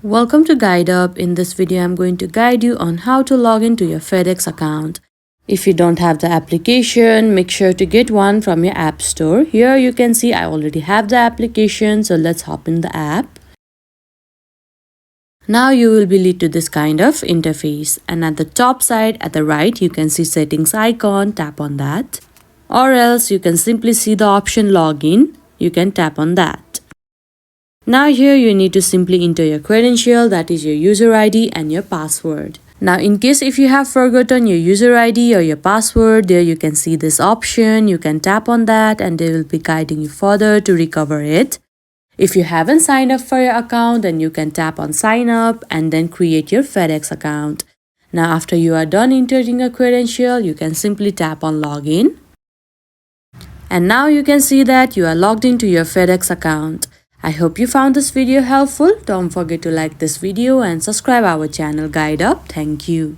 Welcome to Guide Up. In this video, I'm going to guide you on how to log into your FedEx account. If you don't have the application, make sure to get one from your app store. Here you can see I already have the application, so let's hop in the app. Now you will be led to this kind of interface, and at the top side at the right you can see settings icon. Tap on that, or else you can simply see the option login. You can tap on that. Now here you need to simply enter your credential, that is your user ID and your password. Now in case if you have forgotten your user ID or your password, there you can see this option. You can tap on that and they will be guiding you further to recover it. If you haven't signed up for your account, then you can tap on sign up and then create your FedEx account. Now after you are done entering a credential, you can simply tap on login. And now you can see that you are logged into your FedEx account. I hope you found this video helpful. Don't forget to like this video and subscribe our channel Guide Up. Thank you.